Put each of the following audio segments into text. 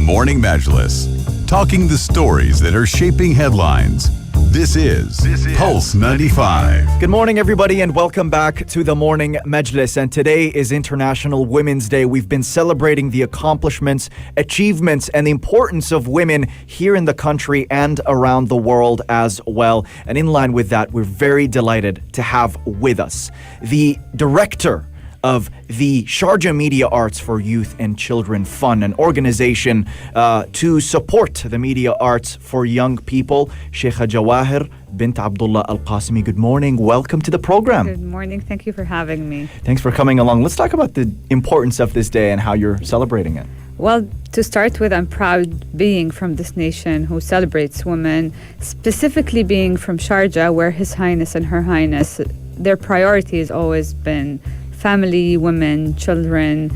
Morning Majlis, talking the stories that are shaping headlines. This is Pulse 95. Good morning, everybody, and welcome back to the Morning Majlis. And today is International Women's Day. We've been celebrating the accomplishments, achievements, and the importance of women here in the country and around the world as well. And in line with that, we're very delighted to have with us the director of the Sharjah Media Arts for Youth and Children Fund, an organization to support the media arts for young people. Sheikha Jawaher bint Abdullah Al Qassimi, good morning. Welcome to the program. Good morning. Thank you for having me. Thanks for coming along. Let's talk about the importance of this day and how you're celebrating it. Well, to start with, I'm proud being from this nation who celebrates women, specifically being from Sharjah, where His Highness and Her Highness, their priority has always been family, women, children,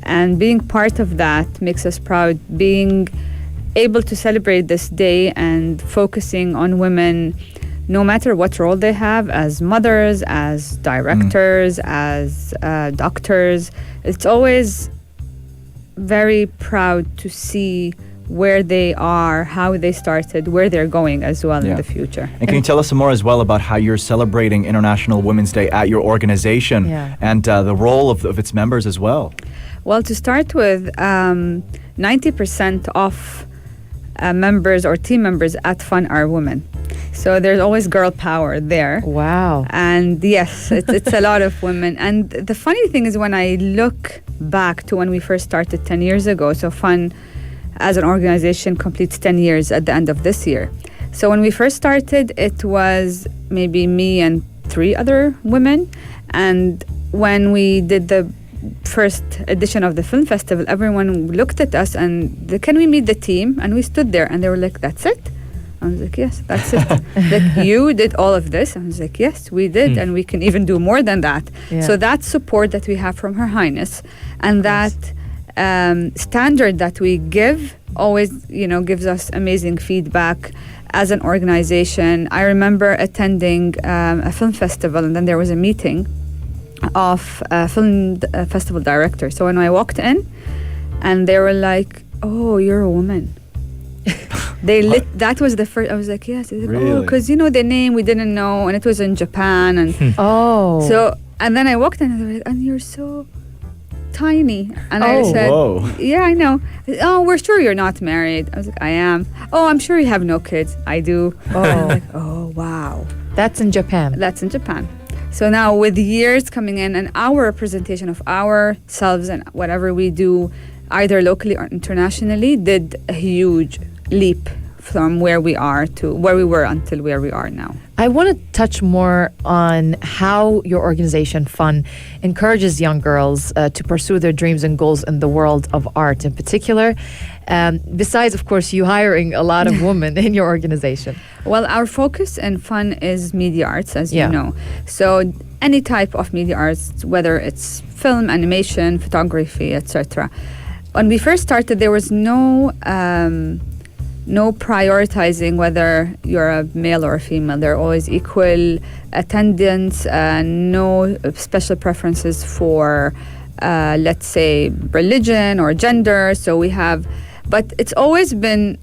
and being part of that makes us proud. Being able to celebrate this day and focusing on women, no matter what role they have, as mothers, as directors, as doctors, it's always very proud to see where they are, how they started, where they're going as well in the future. And can you tell us some more as well about how you're celebrating International Women's Day at your organization and the role of its members as well? Well, to start with, 90% of members or team members at FUN are women. So there's always girl power there. Wow. And yes, it's a lot of women. And the funny thing is when I look back to when we first started 10 years ago, so FUN as an organization completes 10 years at the end of this year. So when we first started, it was maybe me and 3 other women. And when we did the first edition of the film festival, everyone looked at us and can we meet the team? And we stood there and they were like, that's it? I was like, yes, that's it. Like, you did all of this? I was like, yes, we did. And we can even do more than that. Yeah. So that support that we have from Her Highness and that standard that we give always, gives us amazing feedback as an organization. I remember attending a film festival, and then there was a meeting of film festival directors. So when I walked in, and they were like, "Oh, you're a woman." That was the first. I was like, "Yes." Like, really? Oh, because the name we didn't know, and it was in Japan, and and then I walked in, and they were like, "And you're so tiny." And I said, whoa. "Yeah, I know." "Oh, we're sure you're not married." I was like, "I am." "Oh, I'm sure you have no kids." "I do." Oh. I'm like, "Oh, wow." That's in Japan. That's in Japan. So now with years coming in and our representation of ourselves and whatever we do, either locally or internationally, did a huge leap from where we are to where we were until where we are now. I want to touch more on how your organization, FUN, encourages young girls to pursue their dreams and goals in the world of art in particular. Besides, of course, you hiring a lot of women in your organization. Well, our focus in FUN is media arts, as you know. So any type of media arts, whether it's film, animation, photography, etc. When we first started, there was no prioritizing whether you're a male or a female. They're always equal attendance, no special preferences for, let's say, religion or gender. So we have, but it's always been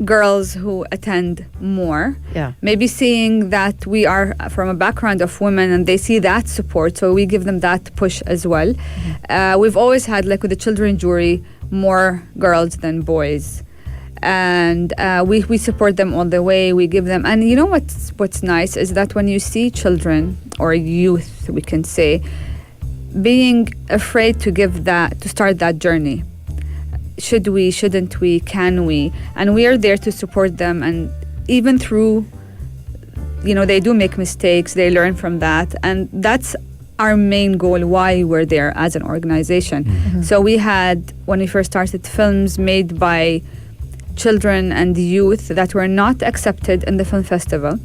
girls who attend more. Yeah. Maybe seeing that we are from a background of women and they see that support, so we give them that push as well. We've always had, like with the children jury, more girls than boys. And we support them all the way. We give them, and what's nice is that when you see children or youth, we can say, being afraid to start that journey. Should we, shouldn't we, can we? And we are there to support them, and even through, they do make mistakes, they learn from that, and that's our main goal, why we're there as an organization. Mm-hmm. So we had, when we first started, films made by children and youth that were not accepted in the film festival.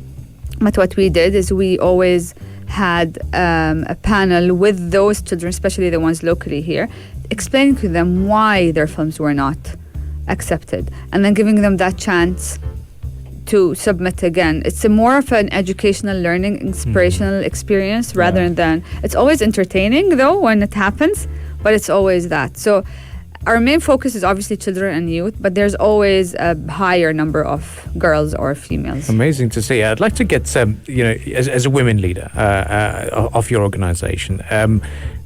But what we did is we always had a panel with those children, especially the ones locally here, explaining to them why their films were not accepted, and then giving them that chance to submit again. It's more of an educational, learning, inspirational experience rather than, it's always entertaining though when it happens, but it's always that. So our main focus is obviously children and youth, but there's always a higher number of girls or females. Amazing to see. I'd like to get as a women leader of your organisation,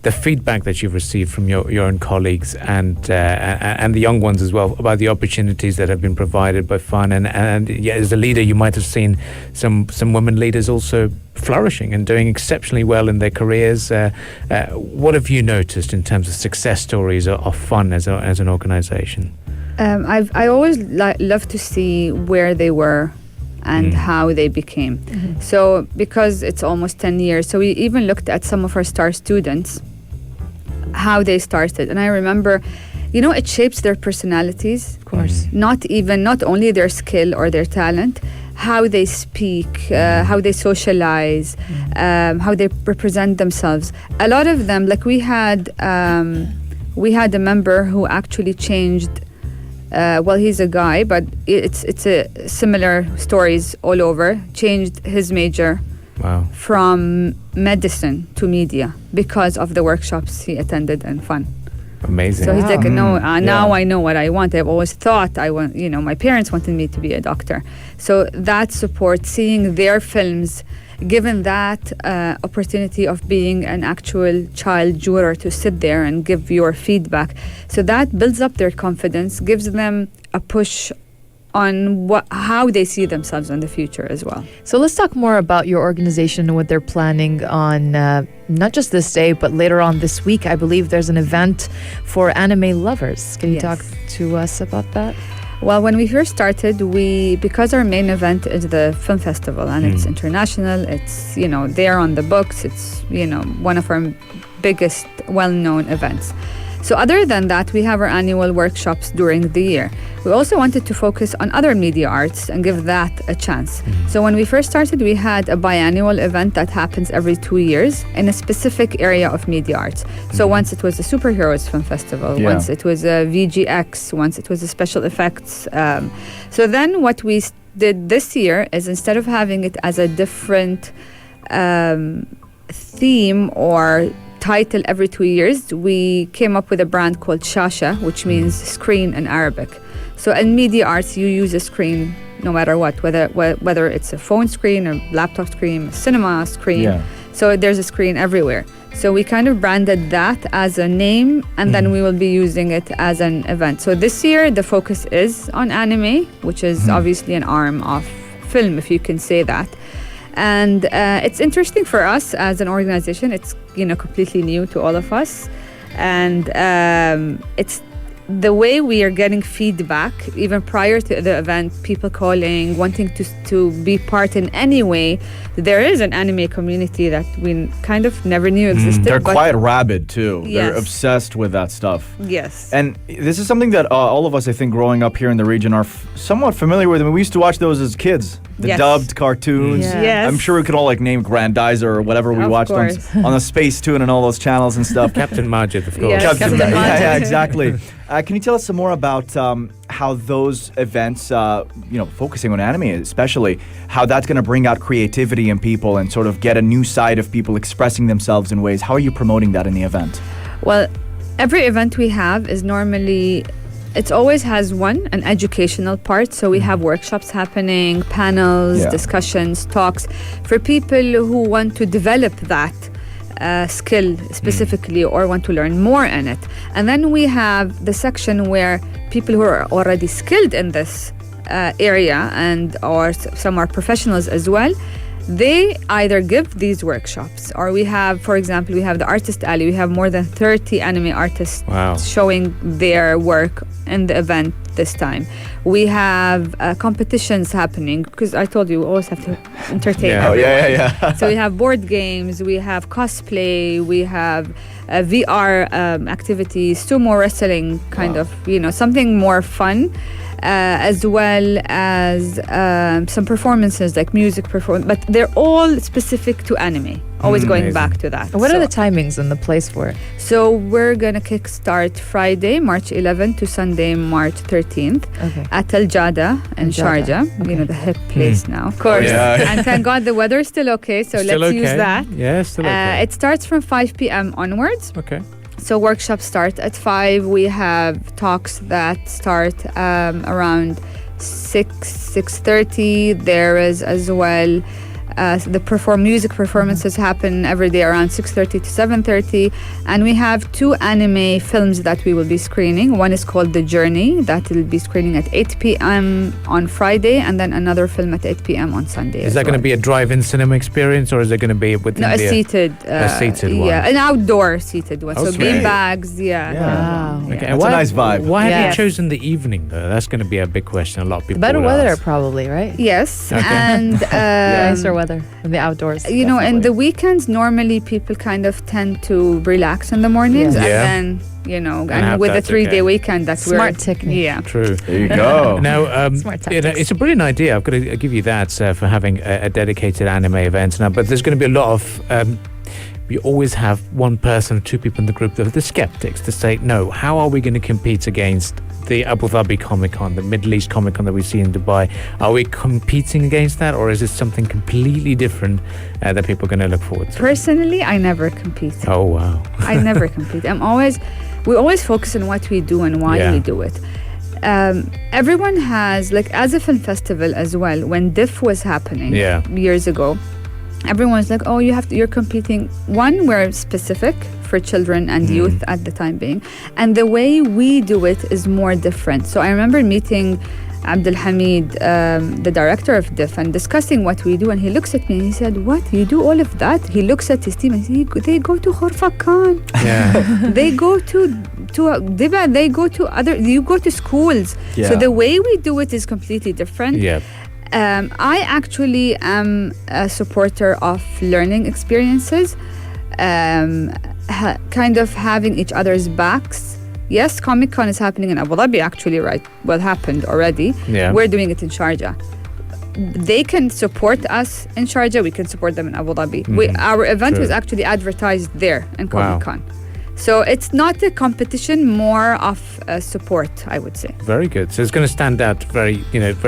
the feedback that you've received from your own colleagues and the young ones as well about the opportunities that have been provided by fun, and as a leader you might have seen some women leaders also flourishing and doing exceptionally well in their careers. What have you noticed in terms of success stories of fun as an organisation? I always love to see where they were and how they became. So because it's almost 10 years, so we even looked at some of our star students, how they started. And I remember, it shapes their personalities. Of course. Not only their skill or their talent, how they speak, how they socialize, how they represent themselves. A lot of them, like we had a member who actually changed. He's a guy, but it's a similar stories all over. Changed his major. Wow. From medicine to media because of the workshops he attended and fun. Amazing. So he's like, no, now I know what I want. I've always thought my parents wanted me to be a doctor. So that support, seeing their films, given that opportunity of being an actual child juror to sit there and give your feedback. So that builds up their confidence, gives them a push on how they see themselves in the future as well. So let's talk more about your organization and what they're planning on not just this day, but later on this week. I believe there's an event for anime lovers. Can you talk to us about that? Well, when we first started, because our main event is the film festival and it's international, it's, they're on the books, it's, one of our biggest well-known events. So other than that, we have our annual workshops during the year. We also wanted to focus on other media arts and give that a chance. So when we first started, we had a biannual event that happens every 2 years in a specific area of media arts. So once it was a superheroes film festival, once it was a VGX, once it was a special effects. So then what we did this year is, instead of having it as a different theme or title every 2 years, we came up with a brand called SHASHAH, which means screen in Arabic. So in media arts, you use a screen no matter what, whether it's a phone screen or laptop screen, a cinema screen. So there's a screen everywhere. So we kind of branded that as a name, and then we will be using it as an event. So this year, the focus is on anime, which is obviously an arm of film, if you can say that. And it's interesting for us as an organization. It's completely new to all of us, and it's the way we are getting feedback even prior to the event, people calling, wanting to be part in any way. There is an anime community that we kind of never knew existed. They're quite rabid too. Yes. They're obsessed with that stuff. Yes. And this is something that all of us, I think, growing up here in the region are somewhat familiar with. I mean, we used to watch those as kids, the dubbed cartoons. Yeah. Yes. I'm sure we could all name Grandizer or whatever we Of watched on the Space Tune and all those channels and stuff. Captain Majid, of course. Yes. Captain Majid. Yeah, exactly. Can you tell us some more about how those events, focusing on anime especially, how that's going to bring out creativity in people and sort of get a new side of people expressing themselves in ways? How are you promoting that in the event? Well, every event we have is normally, it always has an educational part. So we have workshops happening, panels, discussions, talks for people who want to develop that skill specifically or want to learn more in it. And then we have the section where people who are already skilled in this area or some are professionals as well, they either give these workshops, or we have, for example, we have the Artist Alley. We have more than 30 anime artists showing their work in the event this time. We have competitions happening, because I told you we always have to entertain everyone. So we have board games, we have cosplay, we have VR activities, sumo wrestling, kind of, something more fun. As well as some performances like music performance, but they're all specific to anime. Always going back to that. What are the timings and the place for it? So we're gonna kickstart Friday, March 11th to Sunday, March 13th at Jada in Sharjah. The hip place now, of course. And thank God the weather is still okay. So let's use that. Yeah, still okay. It starts from 5 p.m. onwards. Okay. So workshops start at 5. We have talks that start around 6:30. There is as well the music performances happen every day around 6:30 to 7:30, and we have 2 anime films that we will be screening. One is called The Journey, that will be screening at 8 p.m. on Friday, and then another film at 8 p.m. on Sunday. Is that going to be a drive-in cinema experience, or is it going to be within a seated one? Yeah, an outdoor seated one. So bean bags, Wow. Okay. That's a nice vibe. Why have Yes. you chosen the evening though? That's going to be a big question. A lot of people. Better will weather, ask. probably, right? Yes, Okay. and Nicer weather in the outdoors. you know, in Definitely. the weekends, normally people kind of tend to relax in the mornings, Yeah. and Yeah. then, you know, And and have with the that, 3-day okay. weekend, that's Smart where, technique. Yeah. True. There you go. Now, Smart you know, tactics. it's a brilliant idea. I've got to give you that for having a dedicated anime event now. But there's going to be a lot of. You always have one person or 2 people in the group that are the skeptics to say, no, how are we going to compete against the Abu Dhabi Comic Con, the Middle East Comic Con that we see in Dubai? Are we competing against that, or is it something completely different that people are going to look forward to? Personally, I never compete. Oh, wow. I never compete. We always focus on what we do and why Yeah. we do it. Everyone has, like, as a film festival as well, when DIF was happening Yeah. years ago, everyone's like, oh, you're competing. One, we're specific for children and youth at the time being, and the way we do it is more different. So I remember meeting Abdul Hamid, the director of DIF, and discussing what we do, and he looks at me and he said, what, you do all of that? He looks at his team and says, they go to Khurfa Khan. Yeah. They go to Diba, they go to you go to schools. Yeah. So the way we do it is completely different. Yeah. I actually am a supporter of learning experiences, kind of having each other's backs. Yes, Comic Con is happening in Abu Dhabi, actually, right? Well, happened already. Yeah. We're doing it in Sharjah. They can support us in Sharjah, we can support them in Abu Dhabi. Our event True. was actually advertised there in Wow. Comic Con. So it's not a competition, more of a support, I would say. Very good. So it's going to stand out very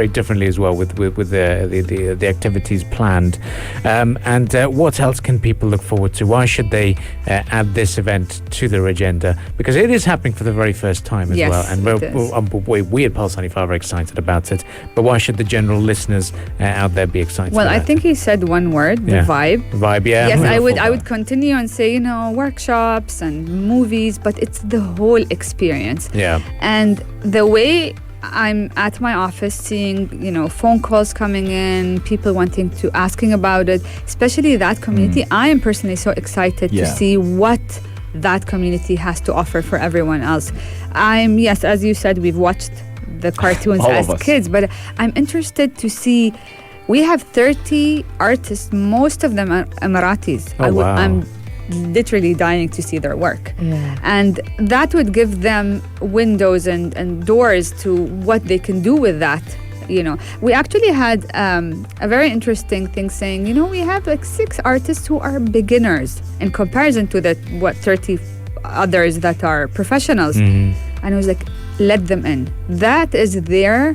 differently as well with the activities planned. And what else can people look forward to? Why should they add this event to their agenda? Because it is happening for the very first time as Yes, well. And it is. we at Pulse 95 are excited about it. But why should the general listeners out there be excited Well, about I it? think he said one word, the Yeah. vibe. Vibe, yeah. Yes, I would Wonderful vibe. continue and say, workshops and movies, but it's the whole experience. Yeah. And the way I'm at my office seeing, phone calls coming in, people wanting to asking about it, especially that community. I am personally so excited Yeah. to see what that community has to offer for everyone else. Yes, as you said, we've watched the cartoons All as of us. kids, but I'm interested to see. We have 30 artists, most of them are Emiratis. Oh, wow. I'm literally dying to see their work. Yeah. And that would give them windows and doors to what they can do with that. We actually had a very interesting thing saying, we have like 6 artists who are beginners in comparison to the 30 others that are professionals. And I was like, let them in. That is their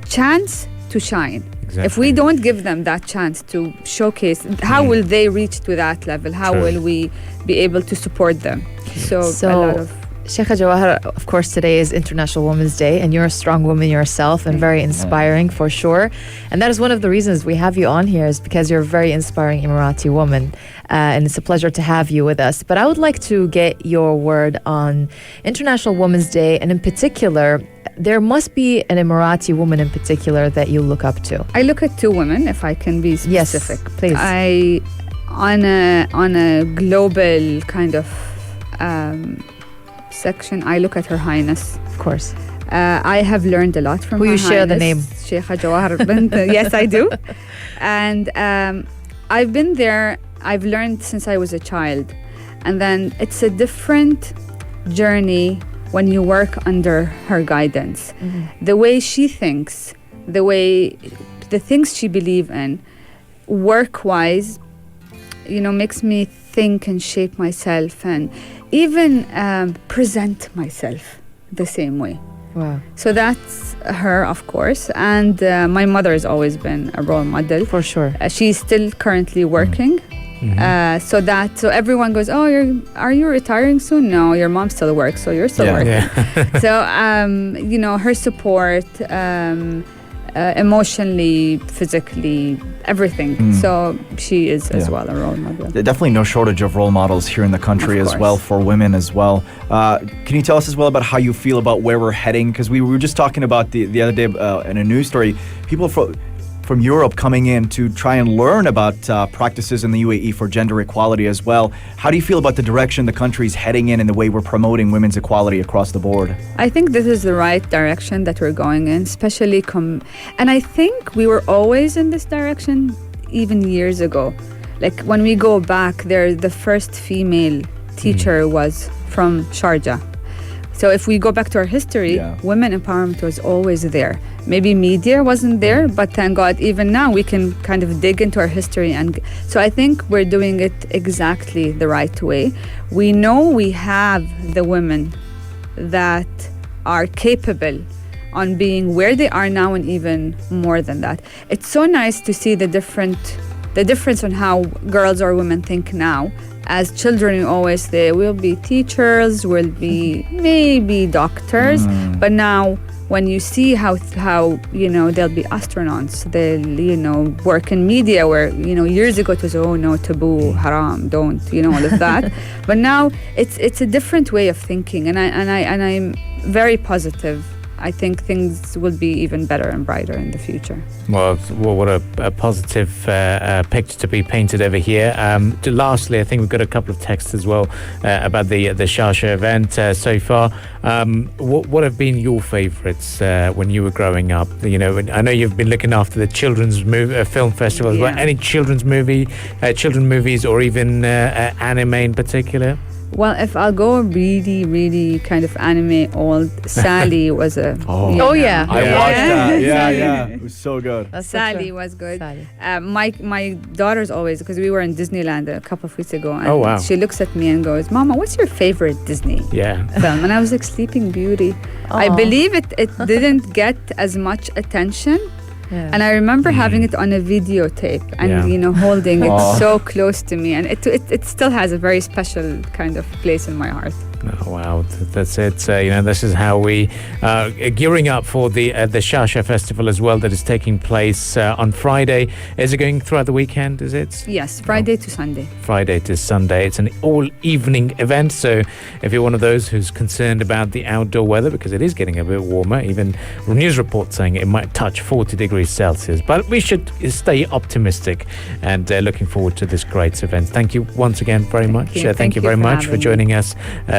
chance to shine. Exactly. If we don't give them that chance to showcase, how will they reach to that level? How True. will we be able to support them? So a lot of Sheikha Jawaher, of course, today is International Women's Day, and you're a strong woman yourself and very inspiring for sure. And that is one of the reasons we have you on here, is because you're a very inspiring Emirati woman. And it's a pleasure to have you with us. But I would like to get your word on International Women's Day, and in particular, there must be an Emirati woman in particular that you look up to. I look at 2 women, if I can be Yes, specific. please. On a global kind of section, I look at Her Highness. Of course. I have learned a lot from Who Her you share the name? Highness, Sheikha Jawaher bint. Yes, I do. And I've been there. I've learned since I was a child. And then it's a different journey when you work under her guidance. The way she thinks, the things she believes in, work-wise, makes me think and shape myself and even present myself the same way. Wow. So that's her, of course. And my mother has always been a role model. For sure. She's still currently working So everyone goes, oh, are you retiring soon? No, your mom still works, so you're still working. So her support, emotionally, physically, everything. So she is as well a role model. Definitely no shortage of role models here in the country as well for women as well. Can you tell us as well about how you feel about where we're heading? Because we were just talking about the other day in a news story, people from Europe coming in to try and learn about practices in the UAE for gender equality as well. How do you feel about the direction the country's heading in and the way we're promoting women's equality across the board? I think this is the right direction that we're going in, especially and I think we were always in this direction even years ago. Like when we go back there, the first female teacher was from Sharjah. So if we go back to our history, women empowerment was always there. Maybe media wasn't there, but thank God, even now we can kind of dig into our history. And so I think we're doing it exactly the right way. We know we have the women that are capable on being where they are now and even more than that. It's so nice to see the difference on how girls or women think now. As children, we always say we'll be teachers, we'll be maybe doctors, but now when you see how they'll be astronauts, they'll work in media where years ago it was taboo, haram, don't all of that, but now it's a different way of thinking, and I'm very positive. I think things will be even better and brighter in the future. Well, what a positive picture to be painted over here. Lastly, I think we've got a couple of texts as well about the SHASHAH event so far. What have been your favourites when you were growing up? I know you've been looking after the children's film festival as well. Any children's movies, or even anime in particular? Well, if I'll go really, really kind of anime old, Sally was a... I watched that. Yeah. It was so good. Sally was good. My daughter's always, because we were in Disneyland a couple of weeks ago, and she looks at me and goes, Mama, what's your favorite Disney film? And I was like, Sleeping Beauty. I believe it didn't get as much attention. And I remember having it on a videotape and holding it so close to me, and it still has a very special kind of place in my heart. Oh, wow, that's it. This is how we are gearing up for the SHASHAH festival as well, that is taking place on Friday. Is it going throughout the weekend, is it? Yes, Friday to Sunday. Friday to Sunday. It's an all-evening event, so if you're one of those who's concerned about the outdoor weather, because it is getting a bit warmer, even news reports saying it might touch 40 degrees Celsius, but we should stay optimistic and looking forward to this great event. Thank you once again very much. Thank you very much for joining us.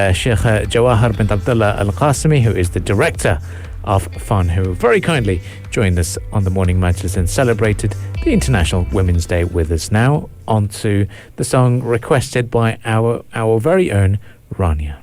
Sheikha Jawaher bint Abdullah Al Qassimi, who is the director of Fun, who very kindly joined us on the Morning Majlis and celebrated the International Women's Day with us. Now on to the song requested by our very own Rania.